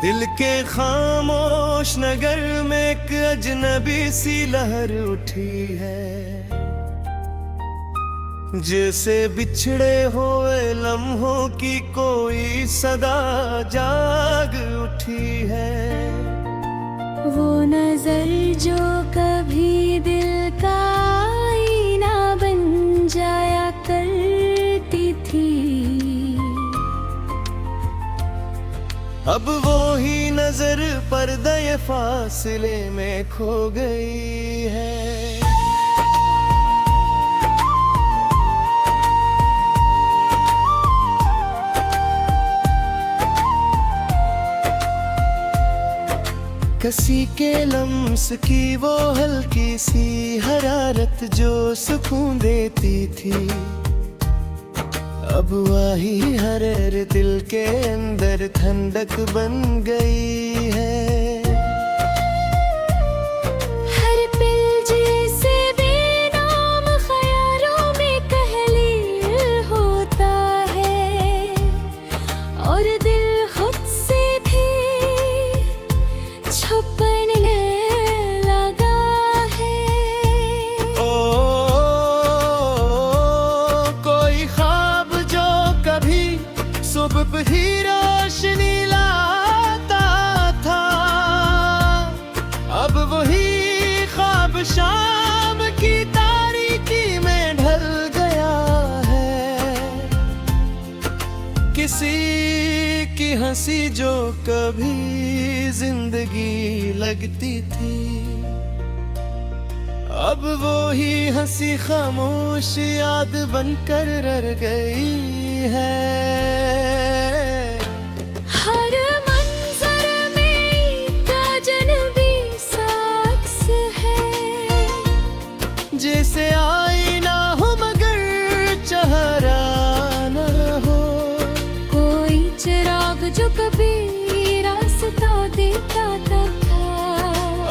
दिल के खामोश नगर में एक अजनबी सी लहर उठी है, जैसे बिछड़े हुए लम्हों की कोई सदा जाग उठी है। वो नजर जो कभी दिल का आईना बन जाया करती थी, अब वो ही नजर पर्दे फासले में खो गई है। किसी के लम्स की वो हल्की सी हरारत जो सुकून देती थी, अब वही हर दिल के अंदर ठंडक बन गई है। हर पिल जैसे बेनाम ख्यालों में तहलील होता है, और दिल खुद से भी छुपने लगा है। ओ कोई ख्वाब जो कभी सुबह ही रोशनी लाता था, अब वही ख्वाब शाम की तारीकी में ढल गया है। किसी की हंसी जो कभी जिंदगी लगती थी, अब वो ही हंसी खामोश याद बनकर रह गई है। हर मंजर में एक अजनबी शख्स है, जैसे आईना हो मगर चेहरा न हो। कोई चिराग जो कभी रास्ता देता था,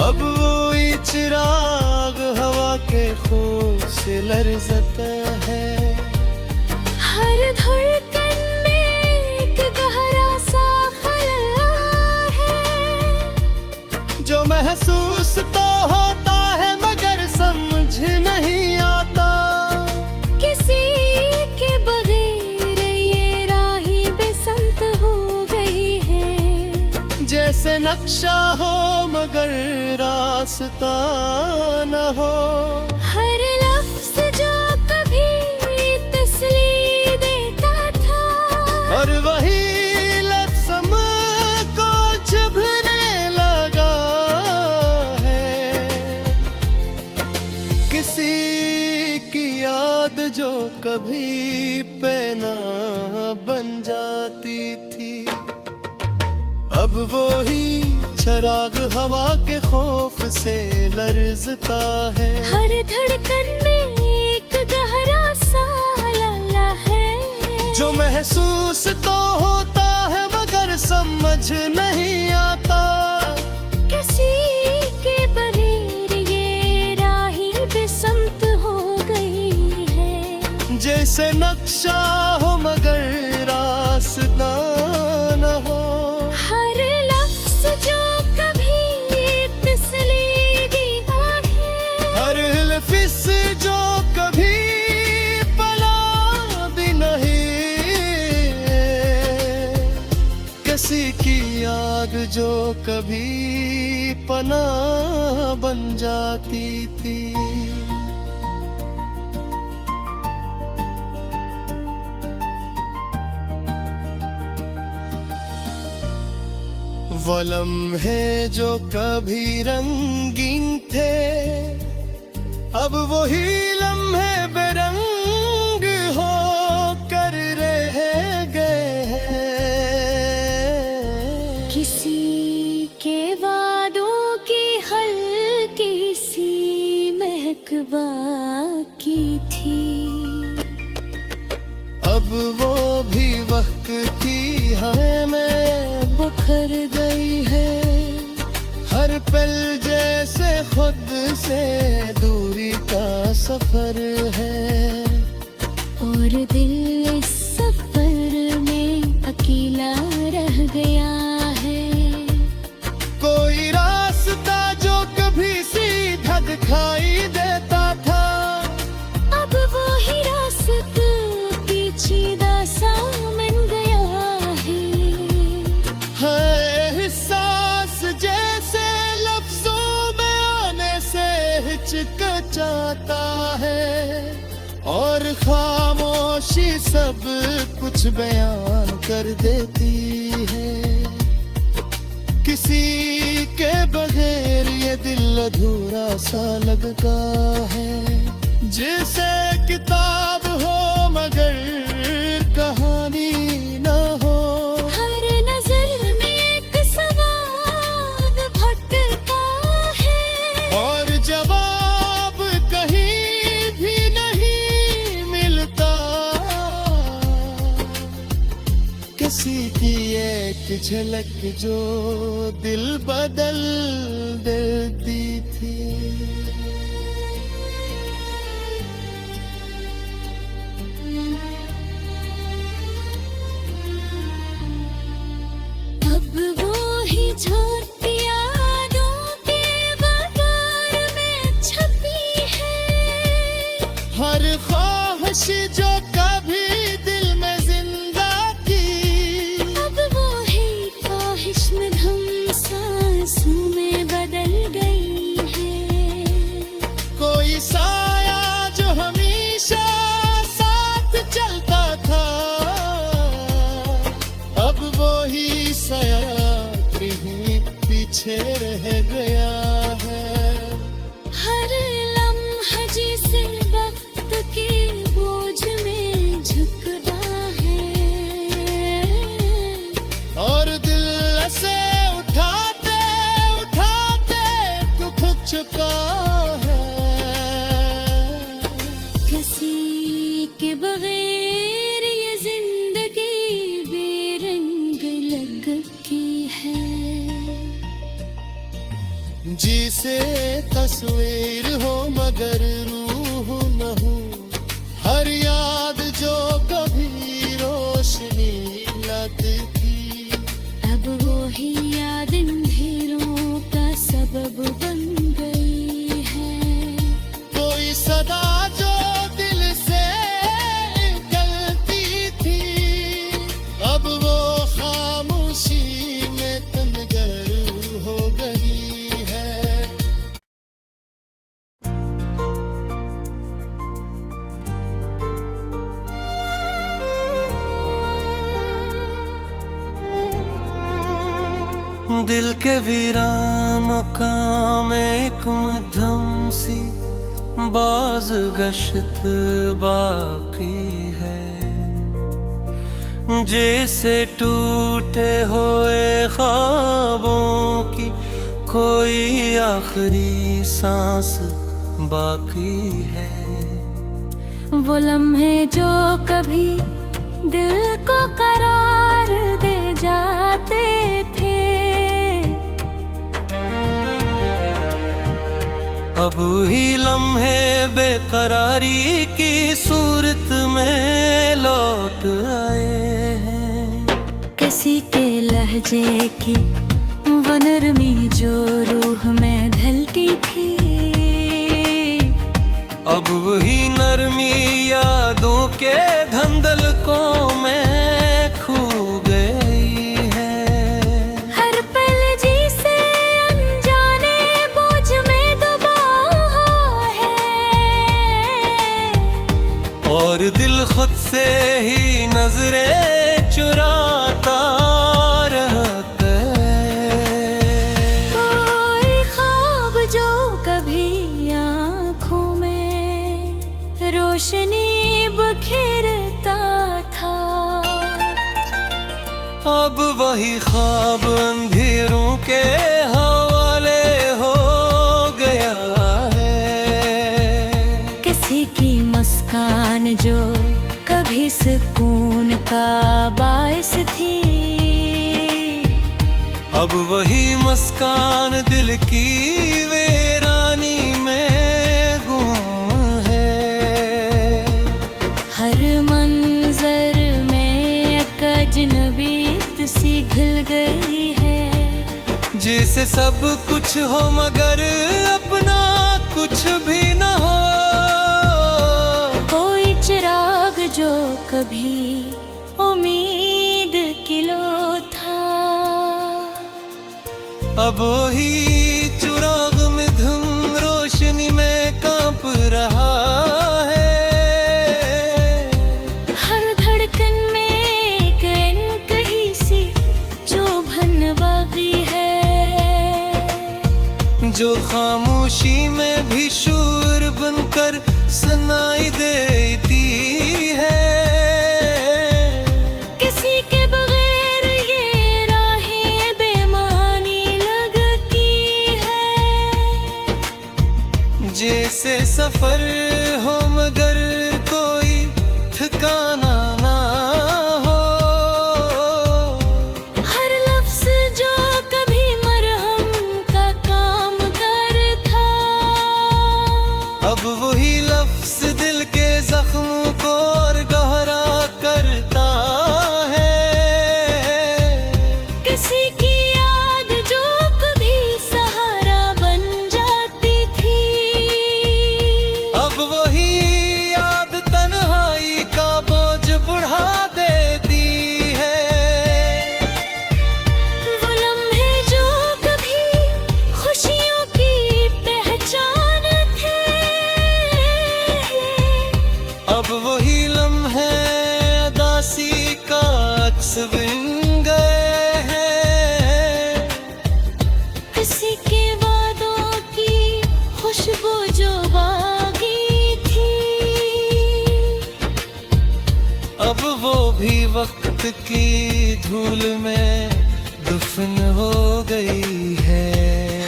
अब वही चिराग हवा के खौफ से लरज़ता है। हर धड़कन में एक गहरा सा ख्याल है, जो महसूस तो होता है मगर समझ नहीं आता। किसी के बगैर ये राही बेसंत हो गई है, जैसे नक्शा हो मगर रास्ता न हो। हर लफ्ज जो कभी तसल्ली देता था, और वही लफ्ज़ हमको चुभने लगा है। किसी की याद जो कभी पैना बन जाती थी, अब वो ही चिराग हवा के खौफ से लरज़ता है। हर धड़कन में एक गहरा सा लाला है, जो महसूस तो होता है मगर समझ नहीं आता। किसी के बगैर ये राही बेसंत हो गई है, जैसे नक्शा हो मगर रास्ता न हो। हर लफ्ज जो कभी तसल्ली देता है, हर लफ्ज़ जो कभी पला भी नहीं। किसी की याद जो कभी पनाह बन जाती थी। वो लम्हे जो कभी रंगीन थे, अब वही लम्हे बेरंग हो कर रह गए हैं। किसी के वादों की हल्की सी महक बाकी थी, अब वो भी वक्त की हमें बुखर गई है। हर पल जैसे खुद से दूरी का सफर है, और दिल इस सफर में अकेला रह गया है। हिचकिचाता है और खामोशी सब कुछ बयान कर देती है। किसी के बगैर ये दिल अधूरा सा लगता है, जैसे किताब हो मगर कहानी न हो। हर नजर में एक सवाल भटकता है और जवाब कहीं भी नहीं मिलता। किसी की एक झलक जो दिल बदल देती थी। अब वो ही झोंकती यादों के बाजार में छपी है। हर ख्वाहिश जो कभी दिल में जिंदा की, अब वो ही ख्वाहिश में धुन सांसों में बदल गई है। कोई साया जो हमेशा साथ चलता था, अब वो ही साया कहीं पीछे रह गया है। हर लम्हा जिसे वक्त के बोझ में झुकता है और दिल से उठाते उठाते तू थक चुका है। किसी के बगैर ये जिंदगी बेरंग लगती है। जिसे तस्वीर हो मगर रूह न हो, हर याद जो कभी रोशनी लाती थी, अब वो ही याद अंधेरों का सबब बन गई है। कोई सदा जो दिल से निकलती थी, अब वो खामोशी में तमगर हो गई है। दिल के वीरान मकाम एक मध्यम सी बाज गश्त बाकी है, जैसे टूटे हुए ख्वाबों की कोई आखिरी सांस बाकी है। वो लम्हे जो कभी दिल को करार दे जाते थे, अब ही लम्हे बेकरारी की सूरत में लौट आए हैं। किसी के लहजे की वो नरमी जो रूह में ढलती थी, अब वही नरमी यादों के धंधलकों में खो गई है। हर पल जिसे अनजाने बोझ में दबा है और दिल खुद से ही नजरें चुराता रहता है। कोई ख्वाब जो कभी आँखों में रोशनी बखेरता था, अब वही ख्वाब अंधेरों के हवाले हो गया है। किसी की मुस्कान जो कभी सुकून का बायस थी, अब वही मुस्कान दिल की वीरानी में गुम है। हर मंजर में एक अजनबी सी घुल गई है, जैसे सब कुछ हो मगर अपना कुछ भी न हो। कोई चिराग जो कभी उम्मीद की लो था, अब वही चिराग में धुन रोशनी में जो खामोशी में भी शूर बनकर सुनाई देती है। किसी के बगैर ये राहें बेमानी लगती है। जैसे सफर हो मगर कोई ठिकाना ना हो। हर लफ्ज जो कभी मरहम का काम करता, अब वही लफ्ज दिल के जख्मों को और गहरा करता है। किसी की याद जो कभी सहारा बन जाती थी, अब वही याद तन्हाई का बोझ बढ़ा देती है। वो लम्हे जो कभी खुशियों की पहचान थे, अब वही लम्हे उदासी का अक्स बन गए हैं। किसी के वादों की खुशबू जो बागी थी, अब वो भी वक्त की धूल में दफन हो गई है।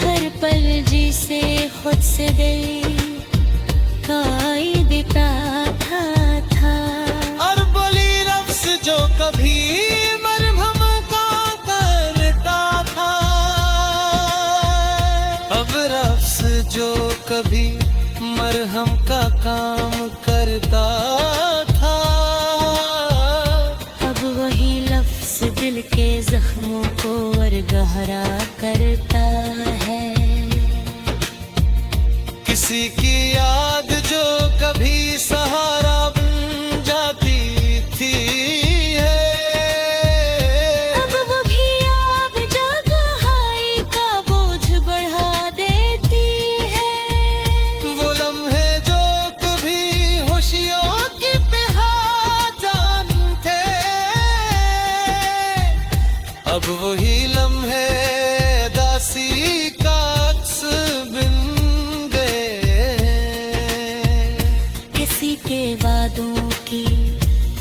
हर पल जिसे खुद से दिल देता था। और बोली लफ्ज जो कभी मरहम का करता था, अब लफ्ज जो कभी मरहम का काम करता था। अब वही लफ्ज दिल के जख्मों को और गहरा करता है। किसी की याद जो कभी सहारा बन जाती थी है। अब वो भी आप जगहाई का बोझ बढ़ा देती है। वो लम्हे जो कभी खुशियों की पहचान थे, अब वही लम्हे दासी का अक्स बन किसी के वादों की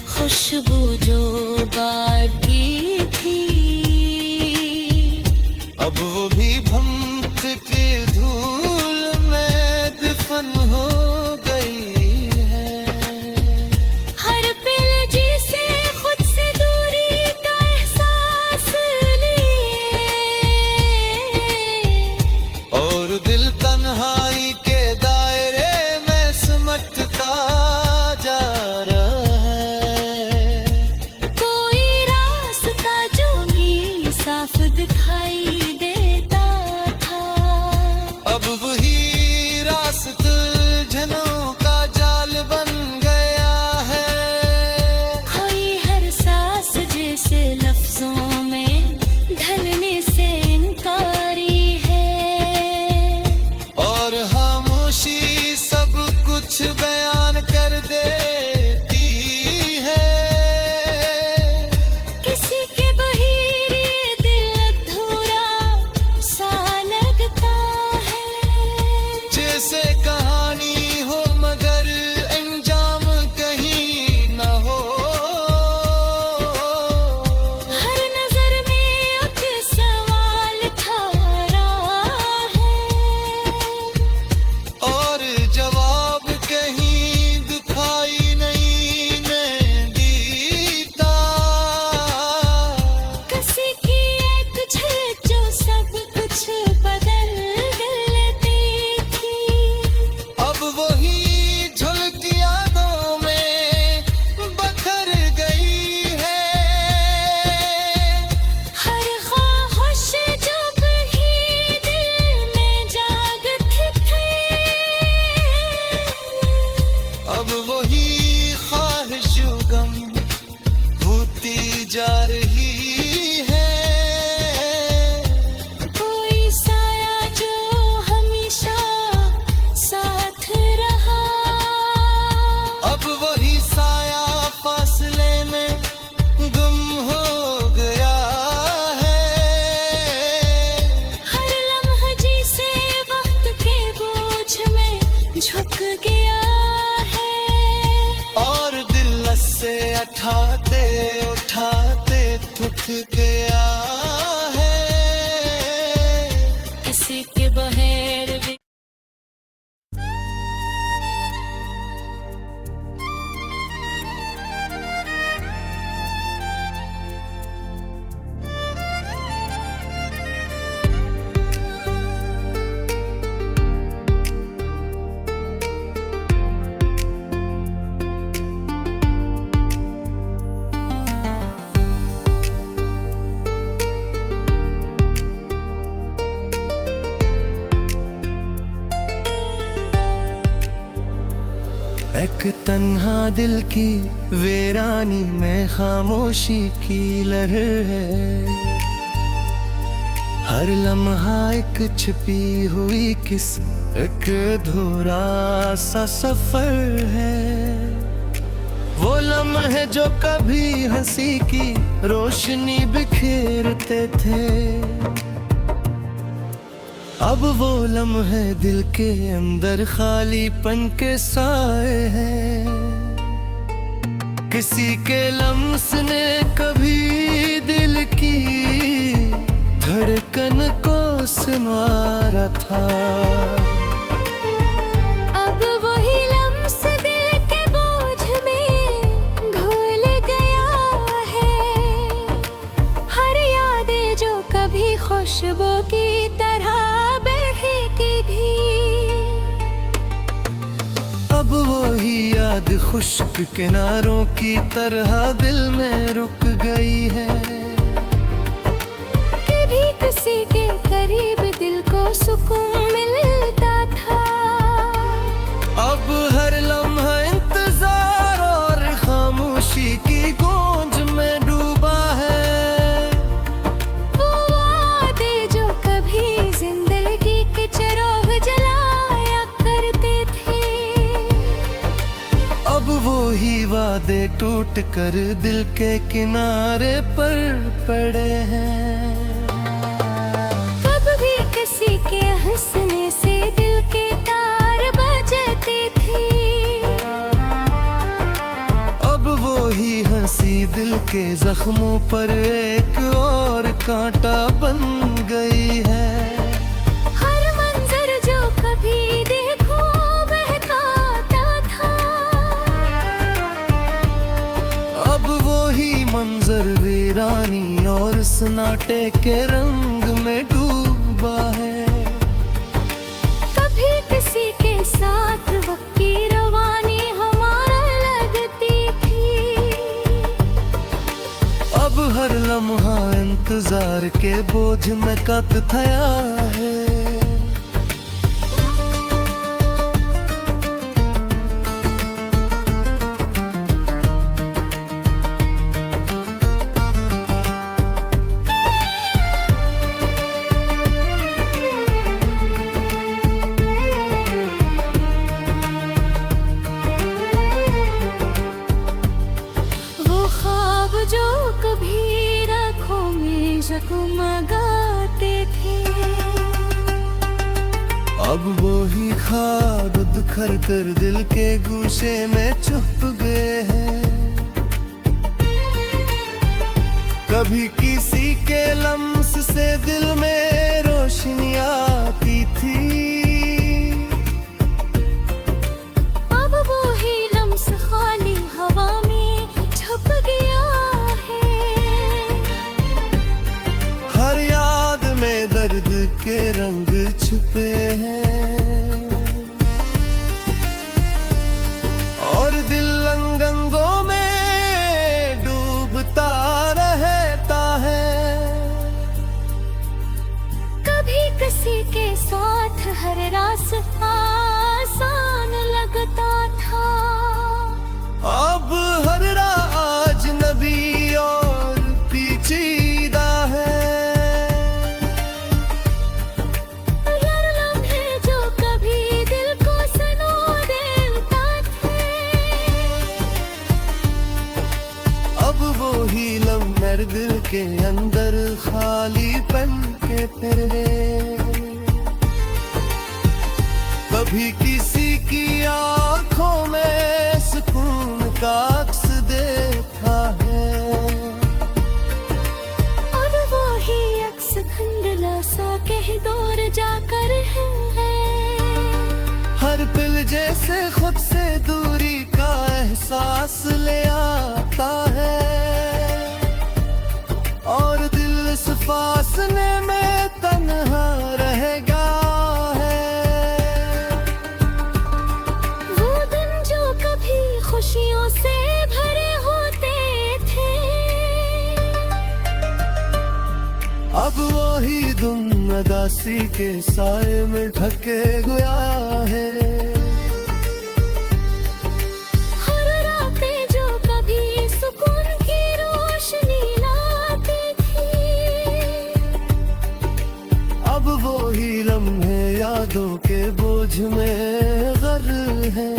खुशबू जो बागी थी, अब वो भी भमक के धूल में दफन हो गई है। हर पल जिसे खुद से दूरी का एहसास लिए, और दिल तन्हाई के दायरे में सिमटता जा रहा है। झुक गया है और दिल से उठाते उठाते थक गया है। किसी के बहर भी एक तन्हा दिल की वीरानी में खामोशी की लहर है। हर लम्हा एक छिपी हुई किस एक अधूरा सा सफर है। वो लम्हे जो कभी हंसी की रोशनी बिखेरते थे, अब वो लम्हे दिल के अंदर खालीपन के साए हैं। किसी के लम्स ने कभी दिल की धड़कन को संवारा था। अब वही लम्स दिल के बोझ में घुल गया है। हर यादें जो कभी खुशबू की तरह अब वही याद खुश्क किनारों की तरह दिल में रुक गई है। कभी किसी के करीब दिल को सुकून मिलता था, अब हर लम्हा इंतजार और खामोशी की गूंज में डूबा है। वो वादे जो कभी जिंदगी के चराग जलाया करते थे, अब वो ही वादे टूट कर दिल के किनारे पर पड़े हैं। कब भी किसी के हंसने से दिल के तार बजते थे, अब वो ही हंसी दिल के जख्मों पर एक और कांटा बन गई है। हर मंजर जो कभी देखो बहकाता था, अब वो ही मंजर वीरानी और सन्नाटे के रंग में डूबा है। कभी किसी के साथ वक्त की रवानी हमारा लगती थी, अब हर लम्हा इंतजार के बोझ में कत थया है। जो कभी राखों में जगमगाते थे, अब वो ही ख्वाब बिखर कर दिल के गूशे में छुप गए हैं। कभी किसी के लम्स से दिल में रोशनी आती थी, अब वो ही लम्स खाली हवा में छुप गया है। हर याद में दर्द के रंग छुपे हैं और दिल रंगों में डूबता रहता है। कभी किसी के साथ हर रास्ता आसान लगता था, अब हर राज नबी और पेचीदा है। हर लम्हे जो कभी दिल को सनो देता थे, अब वो ही लम्हे दिल के अंदर खालीपन के फिरे। कभी किसी की आंखों में सुकून का अक्स देखा है, और वो ही अक्स धुंधला सा कह दूर जाकर है। हर पिल जैसे खुद से दूरी का एहसास ले आता है, और दिल इस फासले में तन्हा रह गया है। वो दिन जो कभी खुशियों से भरे होते थे, अब वही दिन उदासी के साए में ढके गया है। हर रातें जो कभी सुकून की रोशनी लाती थी, अब वही लम्हे यादों के बोझ में गर है।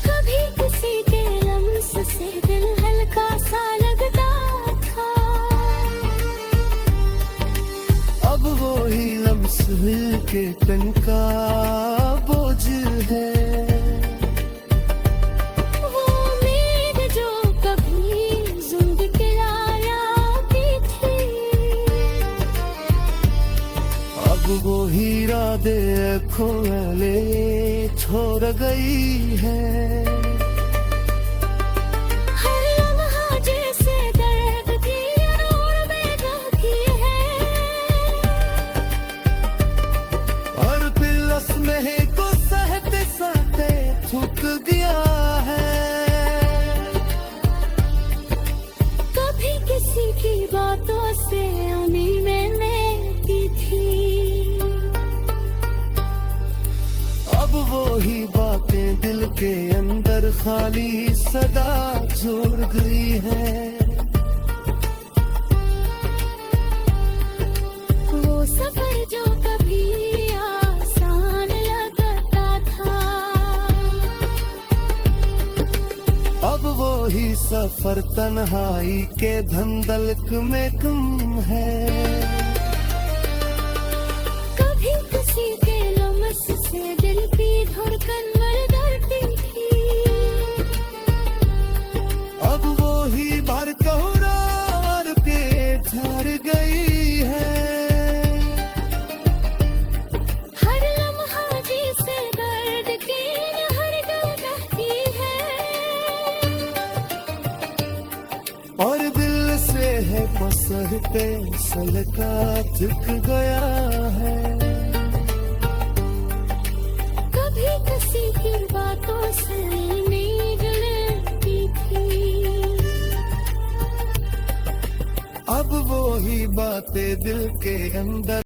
कभी किसी के लम्स से दिल हल्का सा लगता था, अब वही लम्स के तन का बोझ है। वो उम्मीद जो कभी जिंदगी लाती थी, अब वो हीरा दे खोले छोड़ गई है। हर लम्हा जैसे दर्द की और बेदर्दी है, और पिलस में को सहते सहते थक गया है। कभी किसी की बातों से उम्मीद मैंने की थी, अब वो ही बातें दिल के अंदर खाली सदा जोड़ गई है। वो सफर जो कभी आसान लगता था, अब वो ही सफर तन्हाई के धंधलक में कम है। कभी किसी के लम्स से दिल की धड़कन बढ़ करती थी, अब वो ही बार कहरार पे झड़ गई है। हर लम्हा जिसे दर्द की हर गम कहती है, और दिल से है पसरते सलका झुक गया है। कभी किसी की बातों से नींद लगती थी, अब वो ही बातें दिल के अंदर